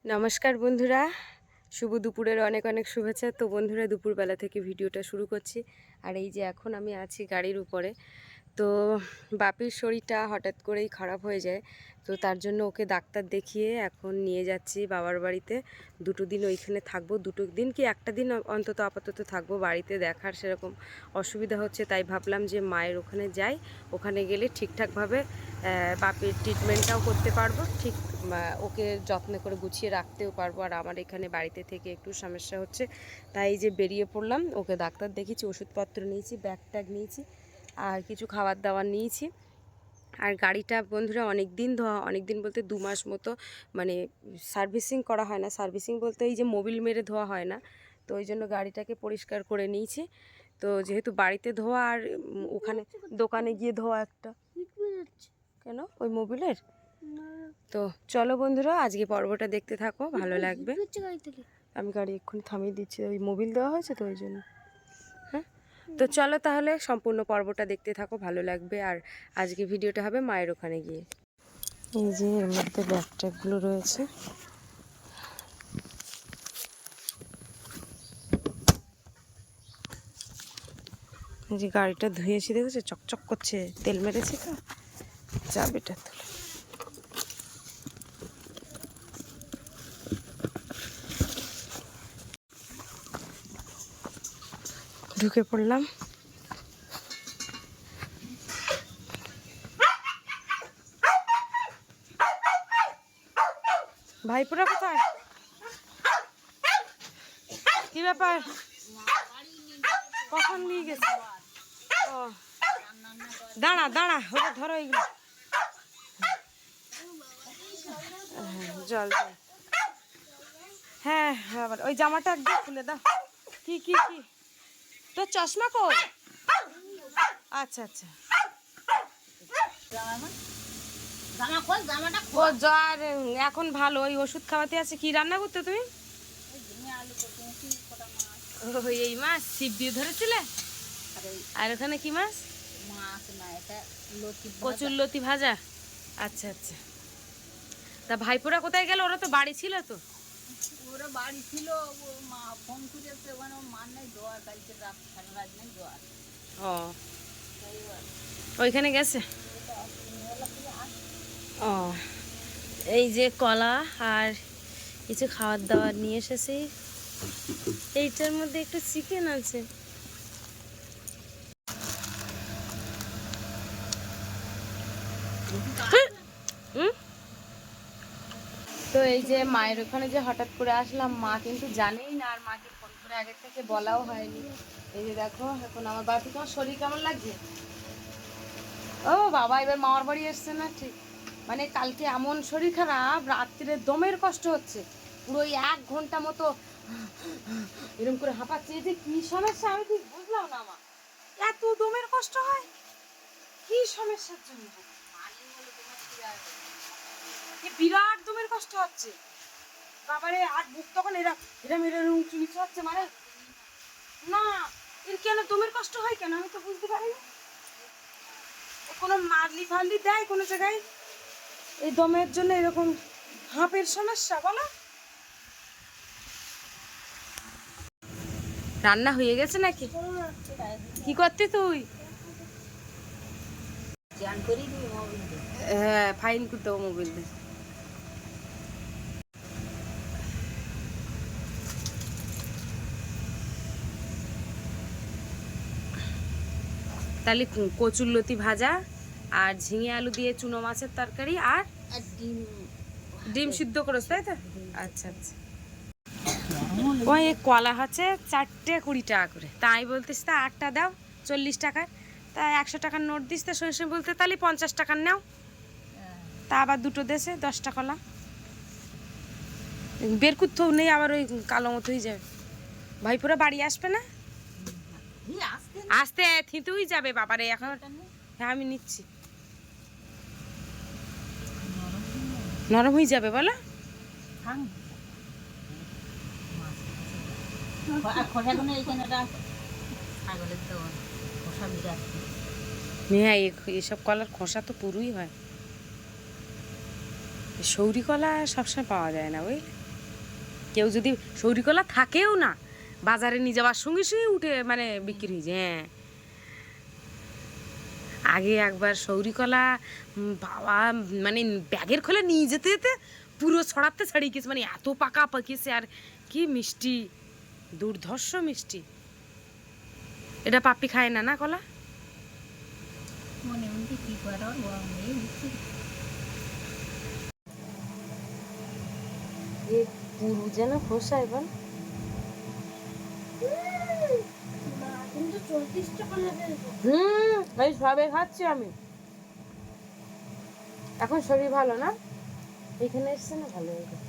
নমস্কার বন্ধুরা, শুভ দুপুরের অনেক অনেক শুভেচ্ছা। তো বন্ধুরা, দুপুরবেলা থেকে ভিডিওটা শুরু করছি। আর এই যে এখন আমি আছি গাড়ির উপরে। তো বাপির শরীরটা হঠাৎ করেই খারাপ হয়ে যায়, তো তার জন্য ওকে ডাক্তার দেখিয়ে এখন নিয়ে যাচ্ছি বাবার বাড়িতে। দুটো দিন ওইখানে থাকবো, দুটো দিন কি একটা দিন অন্তত আপাতত থাকবো। বাড়িতে দেখার সেরকম অসুবিধা হচ্ছে, তাই ভাবলাম যে মায়ের ওখানে যাই। ওখানে গেলে ঠিকঠাকভাবে বাপির ট্রিটমেন্টটাও করতে পারবো, ঠিক ওকে যত্ন করে গুছিয়ে রাখতেও পারবো। আর আমার এখানে বাড়িতে থেকে একটু সমস্যা হচ্ছে, তাই যে বেরিয়ে পড়লাম। ওকে ডাক্তার দেখিয়েছি, ওষুধপত্র নিয়েছি, ব্যাগ ট্যাগ নিয়েছি, আর কিছু খাবার দাবার নিয়েছি। আর গাড়িটা বন্ধুরা অনেক দিন বলতে 2 মাস মতো মানে সার্ভিসিং করা হয় না। সার্ভিসিং বলতে এই যে মোবিল মেরে ধোয়া হয় না, তো ওই জন্য গাড়িটাকে পরিষ্কার করে নিয়েছি। তো যেহেতু বাড়িতে ধোয়া আর ওখানে দোকানে গিয়ে ধোয়া একটা, কেন ওই মোবিলের। তো চলো বন্ধুরা, আজকে পর্বটা দেখতে থাকো, ভালো লাগবে। আমি গাড়ি এক্ষুনি থামিয়ে দিচ্ছি, ওই মোবিল দেওয়া হয়েছে তো ওই জন্য। হ্যাঁ, তো চলো তাহলে সম্পূর্ণ পর্বটা দেখতে থাকো, ভালো লাগবে। আর আজকে ভিডিওটা হবে মায়ের ওখানে গিয়ে। এই যে এর মধ্যে ব্যাগ ট্যাগগুলো রয়েছে। এই যে গাড়িটা ধুয়েছি, দেখেছো চকচক করছে, তেল মেরেছি তো। চাবিটা তুলে ঢুকে পড়লাম। ভাইপুরা কোথায়, কি ব্যাপার, কখন নিয়ে গেছে? ও দাঁড়া দাঁড়া, ওটা ধরো এইগুলো। জল জল, হ্যাঁ আবার ওই জামাটা একদম খুলে দাও। কি কি কি তোর চশমা কই? আচ্ছা আচ্ছা, ও জ্বর এখন ভালো, ওই ওষুধ খাওয়াতে আছে। কি রান্না করতে তুমি? ওই এই মাছ ছিপ দিয়ে ধরেছিলে? আর ওখানে কি মাছ? কচুর লতি ভাজা। আচ্ছা আচ্ছা, তা ভাইপোরা কোথায় গেল? ওরা তো বাড়ি ছিল তো। ওরা বাড়ি ছিল, মা ফোন করেছে, ওখানে মার নাই জ্বর, কালকে রাত সারা রাত নাই জ্বর। ও ওইখানে গেছে। ও এই যে কলা আর কিছু খাবার দাবার নিয়ে এসেছি। এইটার মধ্যে একটু চিকেন আছে। তো এই যে মায়ের ওখানে যে হঠাৎ করে আসলাম, মা কিন্তু জানেই না, আর মাকে ফোন করে আগে থেকে বলাও হয়নি। এই যে দেখো এখন আমার বাপি, তোমার শরীর কেমন লাগছে? ও বাবা, এবার মামার বাড়ি এসছে না ঠিক, মানে কালকে এমন শরীর খারাপ, রাত্রিরে দমের কষ্ট হচ্ছে পুরো 1 ঘন্টা মতো এরকম করে হাঁপাচ্ছে। এই যে কি সমস্যা আমি ঠিক বুঝলাম না, আমার এত দমের কষ্ট হয় কি সমস্যার জন্য? বিরাট দমের কষ্ট হচ্ছে বাবারে। আর বুক তখন এরা এরা মেরে উঁচু নিচু হচ্ছে, মানে না এর কেন দমের কষ্ট হয় কেন আমি তো বুঝতে পারিনি। কোনো মারলি ফারলি দেয় কোনো জায়গায় এই দমের জন্য এরকম হাঁপের সমস্যা? বলো, রান্না হয়ে গেছে নাকি? কি করতে তুই? হ্যাঁ ফাইন করতে হবে মোবাইল দিয়ে। তাহলে কচুর লতি ভাজা আর ঝিঙে আলু দিয়ে চুনো মাছের তরকারি আর ডিম সিদ্ধ করেছ, তাই তো? আচ্ছা আচ্ছা। ওই কলা হচ্ছে 4টে 20 টাকা করে, তাই বলতিস তা 8টা দাও 40 টাকার, তা 100 টাকার নোট দিস, তা সঙ্গে বলতে তাহলে 50 টাকার নাও, তা আবার দুটো দেশে 10টা কলা বের করতেও নেই, আবার ওই কালো মতো হয়ে যাবে। ভাইপুরা বাড়ি আসবে না? আসতে থিতুই যাবে বাবারে এখন। হ্যাঁ আমি নিচ্ছি, নরম হয়ে যাবে বলো। হ্যাঁ এসব কলার খোসা তো পুরোই হয়, সৌরি কলা সবসময় পাওয়া যায় না বুঝলি। কেউ যদি সৌরিকলা থাকেও না, বাজারে নিয়ে যাওয়ার সঙ্গে সঙ্গে উঠে মানে বিক্রি হয়ে যায়। হ্যাঁ, আগে একবার সৌরিকলা বাবা মানে ব্যাগের খোলে নিয়ে যেতে যেতে পুরো ছড়াতে ছাড়িয়ে গেছে, মানে এত পাকা পাকিয়েছে। আর কি মিষ্টি, দুর্ধর্ষ মিষ্টি। এটা পাপ্পি খায় না, না কলা? মনে মনে কি করার পুরু যেন খোসা এবার। এই সবে খাচ্ছি আমি, এখন শরীর ভালো না, এখানে এসছে না ভালো হয়ে গেছে।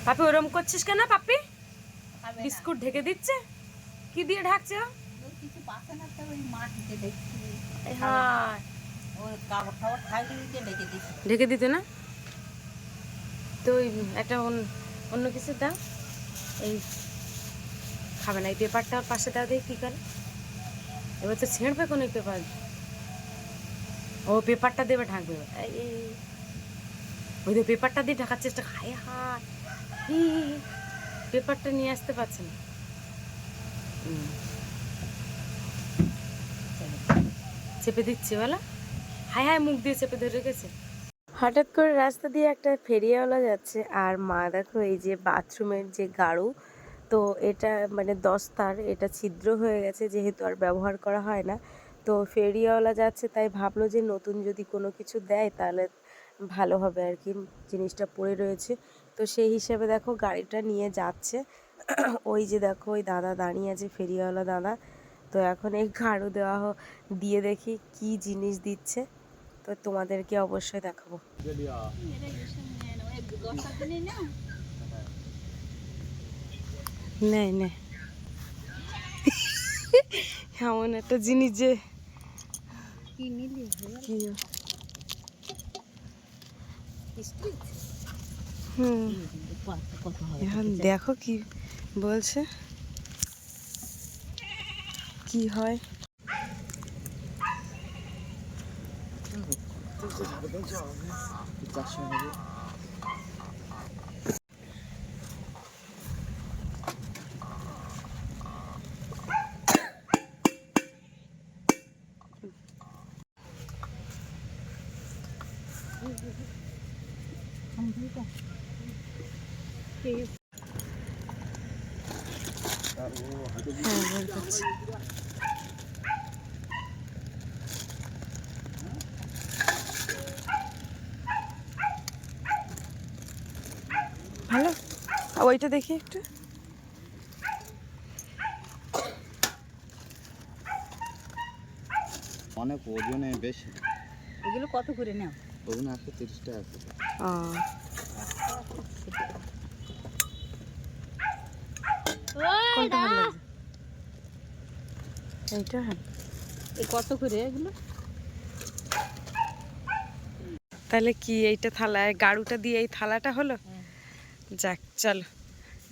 পাপি ওরম করছিস কেন? পাপি বিস্কুট ঢেকে দিচ্ছে, কি দিয়ে ঢাকছে? কিছু পাশে না, তো ওই মাটিতে দেখছি। হ্যাঁ, ওই কাপড় টাপড় থাকলে ডেকে দিচ্ছি। ঢেকে দিতে না তো ওই একটা অন্য কিছু দাও। এই খাবে না, এই পেপারটা ওর পাশে দাও, দিয়ে কী করে? এবার তো ছেঁড়বে কোন পেপার? ও পেপারটা দেবে, ঢাকবে। ওই তো পেপারটা দিয়ে ঢাকার চেষ্টা, হায় হায়, পেপারটা নিয়ে আসতে পারছে না। চেপে দিচ্ছে বলা, হায় হায়, মুখ দিয়ে চেপে ধরে রেখেছে। হঠাৎ করে রাস্তা দিয়ে একটা ফেরিওয়ালা যাচ্ছে, আর মা দেখো এই যে বাথরুমের যে গাড়ু, তো এটা মানে দস্তার, এটা ছিদ্র হয়ে গেছে যেহেতু আর ব্যবহার করা হয় না। তো ফেরিওয়ালা যাচ্ছে, তাই ভাবলো যে নতুন যদি কোনো কিছু দেয় তাহলে ভালো হবে আর কি, জিনিসটা পড়ে রয়েছে। তো সেই হিসেবে দেখো গাড়িটা নিয়ে যাচ্ছে। ওই যে দেখো ওই দাদা দাঁড়িয়ে আছে, ফেরিওয়ালা দাদা। তো এখন এই গাড়ু দিয়ে দেখি কি জিনিস দিচ্ছে, তো তোমাদেরকে অবশ্যই দেখাবো। নেই নেই, এমন একটা জিনিস যে কি, এখন দেখো কি বলছে, কি হয়। ভালো, ওইটা দেখি একটু। অনেক ওজনে বেশি। এগুলো কত করে নাও? ওজনে 130 টাকা আছে। কোনটা ভালো লাগছে? এইটা। এই কত করে এগুলো? তাহলে কি এইটা থালায় গাড়ুটা দিয়ে এই থালাটা হলো? যাক চল,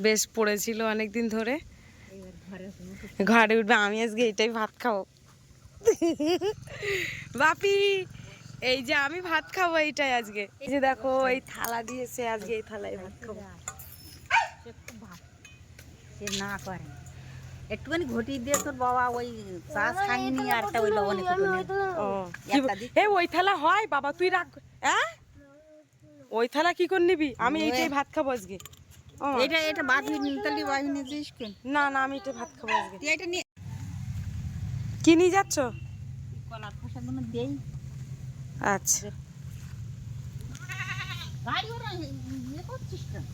বেশ পড়েছিল অনেকদিন ধরে, ঘরে উঠবে। আমি আজকে এটাই ভাত খাবো। বাপি, এই যে আমি ভাত খাবো এইটাই আজকে। এই যে দেখো এই থালা দিয়েছে, আজকে এই থালায় ভাত খাবো। সে না করে একটুখানি ঘটি দিয়ে তোর বাবা ওই চা খাইনি, আর একটা ওই লবণে কুটে ওই থালা হয় বাবা, তুই রাখ। হ্যাঁ, ওই থালা কি করে নিবি? আমি এইটাই ভাত খাবো আজকে। এটা এটা বাকি নিতালি বাকি নিয়েছিস কেন? না না, আমি এটা ভাত খাবো আজকে। তুই এটা নিয়ে কি নিয়ে যাচ্ছ? কলার খোসাগুলো দেই। আচ্ছা, গাড়ি ওরা ইয়ে করছিস কেন?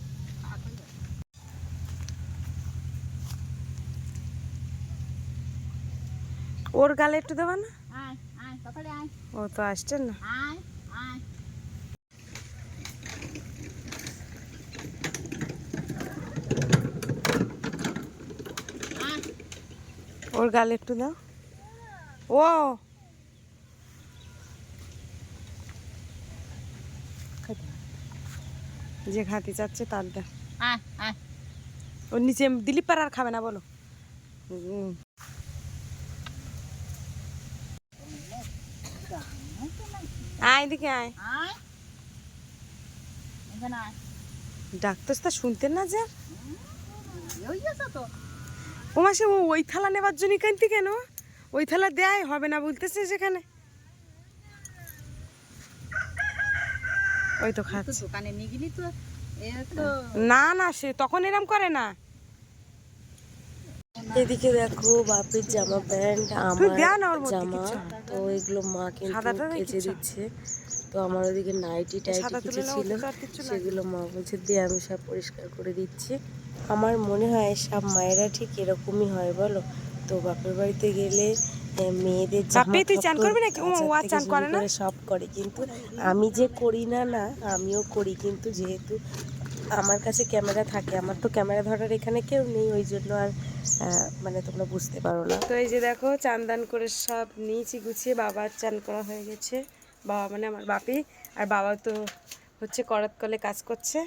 ওর গালে একটু দেবা না? আয় আয় সকালে আয়, ও তো আসছেন না। আয় আয়। ওর গালে একটু দাও। ও যে খাতে চাচ্ছে তার দা। আয় আয়। ওর নিচে দিলীপ পার আর খাবে না বলো। আয় দিকে আয়। আয় এখানে আয়। ডাক্তার তা শুনতে না যে ওই গেছে তো। ও মাসে ও ওই থালা নেবার জন্য কানতি কেন? ওই থালা দেয় হবে না বলতেছে সেখানে। ওই তো তো খাচ্ছে। দোকানে নিয়ে গেলি তো এ তো না না সে তখন এরম করে না। এদিকে দেখো বাপের জামা প্যান্ট আমার জামা, তো এগুলো মা কিন্তু কেচে দিচ্ছে। তো আমার ওদিকে নাইটি টাইটি কিছু ছিল সেগুলো মা বলছে দিয়ে আমি সব পরিষ্কার করে দিচ্ছি। আমার মনে হয় সব মায়েরা ঠিক এরকমই হয় বলো। তো বাপের বাড়িতে গেলে মেয়েদের জামা কাপড় কাচার থেকে শুরু করে সব করে, কিন্তু আমি যে করি না না আমিও করি, কিন্তু যেহেতু আমার কাছে ক্যামেরা থাকে, আমার তো ক্যামেরা ধরার এখানে কেউ নেই, ওই জন্য আর মানে তোমরা বুঝতে পারো না। তো এই যে দেখো চান দান করে সব নিয়েছি গুছিয়ে, বাবার চান করা হয়ে গেছে, বাবা মানে আমার বাপি, আর বাবা তো হচ্ছে করাত কলে কাজ করছে।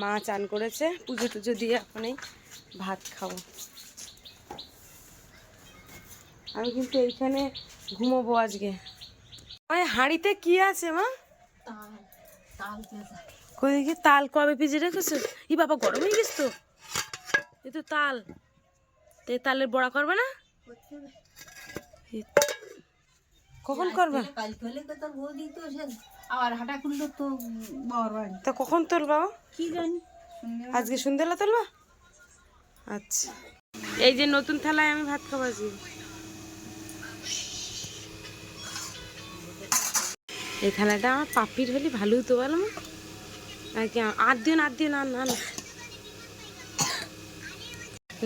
মা চান করেছে, পুজো টুজো দিয়ে এখনই ভাত খাবো। আমি কিন্তু এইখানে ঘুমোবো আজকে। ওই হাঁড়িতে কি আছে মা? কোদিকে তাল কবে ভিজে রেখেছো? ই বাবা গরম হয়ে গেছে তো। এই তো তাল, তো এই তালের বড়া করবে না? কখন করবা? আবার হাঁটা খুললো তো বাবার বাড়ি। তা কখন তুলবা? কি জানি আজকে সন্ধ্যেলা তুলবা? আচ্ছা, এই যে নতুন থালায় আমি ভাত খাবো আজকে। এই থালাটা আমার পাপির হলে ভালো হতো বলো মা। আর কি আর দিন না না না,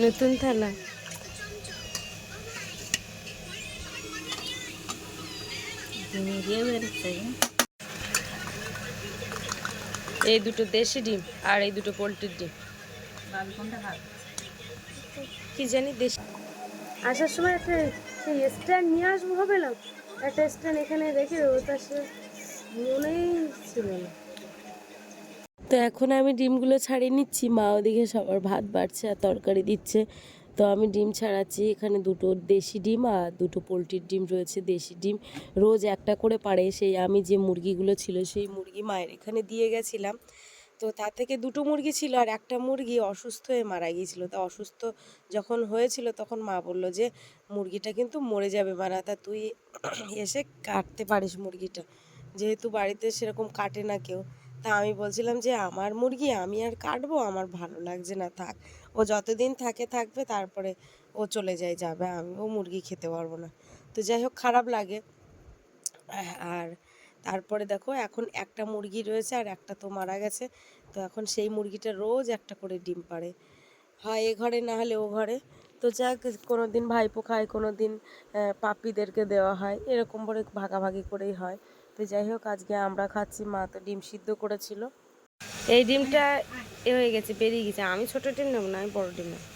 নতুন থালা। এই দুটো দেশি ডিম আর এই দুটো পোলট্রির ডিম। কি জানি দেশি। আসার সময় একটা সেই স্ট্যান্ড নিয়ে আসবো ভাবলাম, একটা স্ট্যান্ড এখানে রেখে দেবো, তা সে মনেই ছিল না। তো এখন আমি ডিমগুলো ছাড়িয়ে নিচ্ছি, মা ওদিকে সবার ভাত বাড়ছে আর তরকারি দিচ্ছে। তো আমি ডিম ছাড়াচ্ছি, এখানে দুটো দেশি ডিম আর দুটো পোলট্রির ডিম রয়েছে। দেশি ডিম রোজ একটা করে পাড়ে, সেই আমি যে মুরগিগুলো ছিল সেই মুরগি মায়ের এখানে দিয়ে গেছিলাম। তো তার থেকে দুটো মুরগি ছিল আর একটা মুরগি অসুস্থ হয়ে মারা গিয়েছিলো। তা অসুস্থ যখন হয়েছিল তখন মা বললো যে মুরগিটা কিন্তু মরে যাবে মারা, তা তুই এসে কাটতে পারিস মুরগিটা, যেহেতু বাড়িতে সেরকম কাটে না কেউ। তা আমি বলছিলাম যে আমার মুরগি আমি আর কাটবো, আমার ভালো লাগছে না, থাক, ও যতদিন থাকে থাকবে, তারপরে ও চলে যাবে, আমিও মুরগি খেতে পারবো না। তো যাই হোক খারাপ লাগে। আর তারপরে দেখো এখন একটা মুরগি রয়েছে আর একটা তো মারা গেছে। তো এখন সেই মুরগিটা রোজ একটা করে ডিম পাড়ে, হয় এ ঘরে না হলে ও ঘরে। তো যাক, কোনো দিন ভাইপো খায়, কোনো দিন পাপ্পিদেরকে দেওয়া হয়, এরকম করে ভাগাভাগি করেই হয়। তো যাই হোক আজকে আমরা খাচ্ছি, মা তো ডিম সিদ্ধ করেছিল। এই ডিমটা এ হয়ে গেছে, বেরিয়ে গেছে। আমি ছোটো ডিম নেবো না, আমি বড় ডিম নেবো।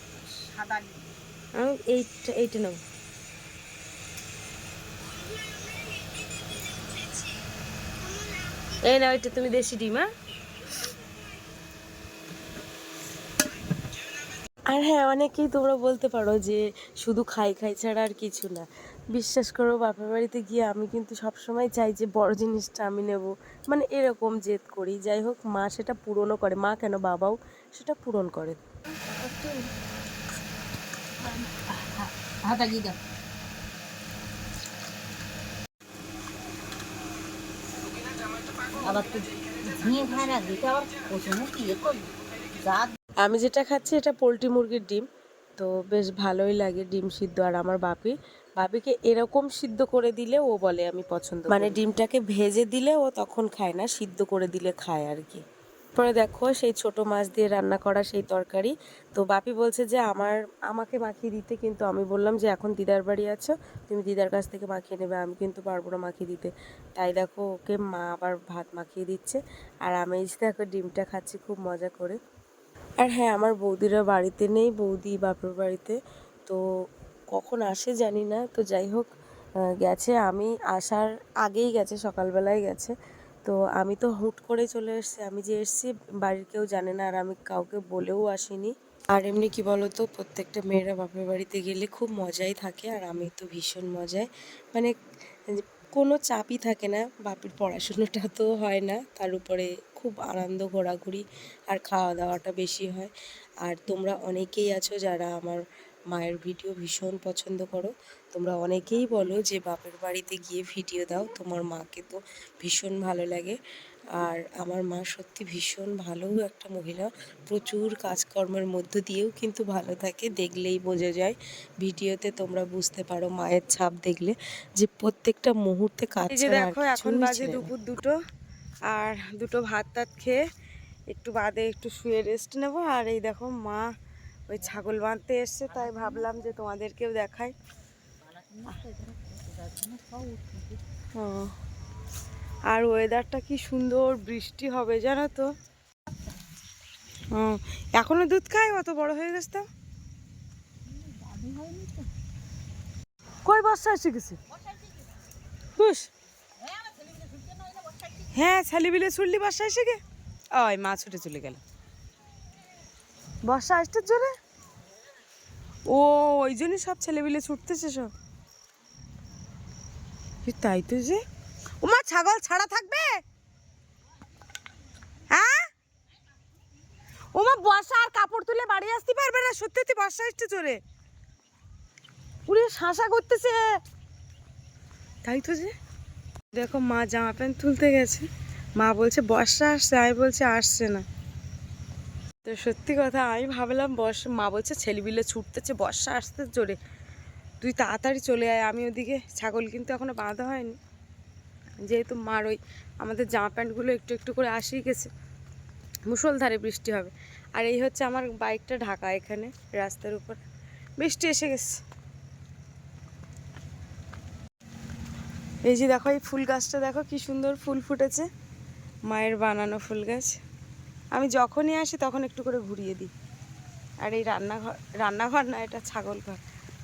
সাদা আমি এইটা নেবো। এই না, ওইটা তুমি দেশি ডিম। হ্যাঁ, আর হ্যাঁ, অনেকেই তোমরা বলতে পারো যে শুধু খাই ছাড়া আর কিছু না। বিশ্বাস করো, বাপের বাড়িতে গিয়ে আমি কিন্তু সবসময় চাই যে বড় জিনিসটা আমি নেব, মানে এরকম জেদ করি। যাই হোক মা সেটা পূরণও করে, মা কেন বাবাও সেটা পূরণ করে। হাতা গিয়ে দাও। আবার তো ঝিঙে খায় না, দিতে আবার পছন্দ কি করবি যা। আমি যেটা খাচ্ছি এটা পোলট্রি মুরগির ডিম, তো বেশ ভালোই লাগে ডিম সিদ্ধ। আর আমার বাপিকে এরকম সিদ্ধ করে দিলে ও বলে আমি পছন্দ, মানে ডিমটাকে ভেজে দিলে ও তখন খায় না, সিদ্ধ করে দিলে খায় আর কি। পরে দেখো সেই ছোট মাছ দিয়ে রান্না করা সেই তরকারি। তো বাপি বলছে যে আমাকে মাখিয়ে দিতে, কিন্তু আমি বললাম যে এখন দিদার বাড়ি আছো, তুমি দিদার কাছ থেকে মাখিয়ে নেবে, আমি কিন্তু পারবো না মাখিয়ে দিতে। তাই দেখো ওকে মা আবার ভাত মাখিয়ে দিচ্ছে, আর আমি দেখো ডিমটা খাচ্ছি খুব মজা করে। আর হ্যাঁ, আমার বৌদিরা বাড়িতে নেই, বৌদি বাপের বাড়িতে, তো কখন আসে জানি না। তো যাই হোক গেছে, আমি আসার আগেই গেছে, সকালবেলায় গেছে। তো আমি তো হুট করে চলে এসেছি, আমি যে এসেছি বাড়ির কেউ জানে না, আর আমি কাউকে বলেও আসিনি। আর এমনি কি বলতো, প্রত্যেকটা মেয়েরা বাপের বাড়িতে গেলে খুব মজাই থাকে, আর আমি তো ভীষণ মজায়, মানে কোনো চাপই থাকে না, বাপির পড়াশুনোটা তো হয় না, তার উপরে খুব আনন্দ, ঘোরাঘুরি আর খাওয়া দাওয়াটা বেশি হয়। আর তোমরা অনেকেই আছো যারা আমার মায়ের ভিডিও ভীষণ পছন্দ করো। তোমরা অনেকেই বলো যে বাপের বাড়িতে গিয়ে ভিডিও দাও, তোমার মাকে তো ভীষণ ভালো লাগে। আর আমার মা সত্যি ভীষণ ভালো একটা মহিলা, প্রচুর কাজকর্মের মধ্য দিয়েও কিন্তু ভালো থাকে, দেখলেই বোঝা যায়। ভিডিওতে তোমরা বুঝতে পারো মায়ের ছাপ দেখলে যে প্রত্যেকটা মুহূর্তে কাজ এই যে ছাড়া আর দেখো এখন কিছুই বাজে ছিল না। দুপুর 2টো, আর 2টো ভাত টাত খেয়ে একটু বাদে একটু শুয়ে রেস্ট নেব। আর এই দেখো মা ওই ছাগল বাঁধতে এসছে, তাই ভাবলাম যে তোমাদেরকেও দেখাই। আর ওয়েদারটা কি সুন্দর, বৃষ্টি হবে জানো তো। এখনো দুধ খায়, অত বড় হয়ে গেছে তো। কই বর্ষা এসে গেছে? হুস, হ্যাঁ ছেলে বিলে ছুটলি বর্ষা এসে গে। ওই মা ছুটে চলে গেল, বর্ষা আসতে জোরে। ও ওই জন্যই সব ছেলেবিলে ছুটতেছে সব। তাই তো যে, ও মা ছাগল ছাড়া থাকবে? হ্যাঁ ও মা বর্ষা আর কাপড় তুলে বাড়ি আসতে পারবে না, সত্যি সত্যি বর্ষা আসতে জোরে। উড়ে শাঁসা করতেছে। তাই তো যে, দেখো মা জামা প্যান্ট তুলতে গেছে, মা বলছে বর্ষা আসছে, আমি বলছে আসছে না। তো সত্যি কথা, আমি ভাবলাম বর্ষা, মা বলছে ছেলেবিলে ছুটতেছে, বর্ষা আসতে জোরে, তুই তাড়াতাড়ি চলে আয়। আমি ওদিকে ছাগল কিন্তু এখনো বাঁধা হয়নি, যেহেতু মার ওই আমাদের জামা প্যান্টগুলো একটু একটু করে আসেই গেছে, মুষলধারে বৃষ্টি হবে। আর এই হচ্ছে আমার বাইকটা ঢাকা, এখানে রাস্তার উপর বৃষ্টি এসে গেছে। এই যে দেখো এই ফুল গাছটা দেখো কি সুন্দর ফুল ফুটেছে, মায়ের বানানো ফুল গাছ। আমি যখনই আসি তখন একটু করে ঘুরিয়ে দিই। আর এই রান্নাঘর না, এটা ছাগল ঘর,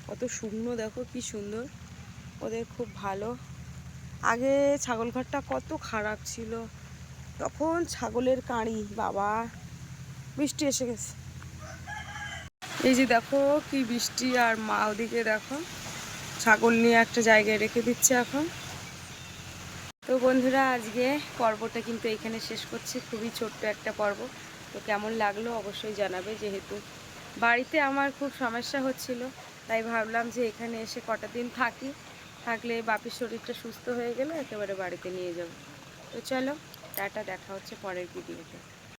কত শূন্য দেখো কি সুন্দর, ওদের খুব ভালো। আগে ছাগল ঘরটা কত খারাপ ছিল, তখন ছাগলের কাঁড়ি, বাবা বৃষ্টি এসে গেছে। এই যে দেখো কি বৃষ্টি, আর মা ওদিকে দেখো ছাগল নিয়ে একটা জায়গায় রেখে দিচ্ছে এখন। তো বন্ধুরা, আজকে পর্বটা কিন্তু এখানে শেষ করছি, খুবই ছোট্ট একটা পর্ব। তো কেমন লাগলো অবশ্যই জানাবে, যেহেতু বাড়িতে আমার খুব সমস্যা হচ্ছিল, তাই ভাবলাম যে এখানে এসে কটা দিন থাকলে বাপির শরীরটা সুস্থ হয়ে গেলে একেবারে বাড়িতে নিয়ে যাব। তো চলো টাটা, দেখা হচ্ছে পরের ভিডিওতে।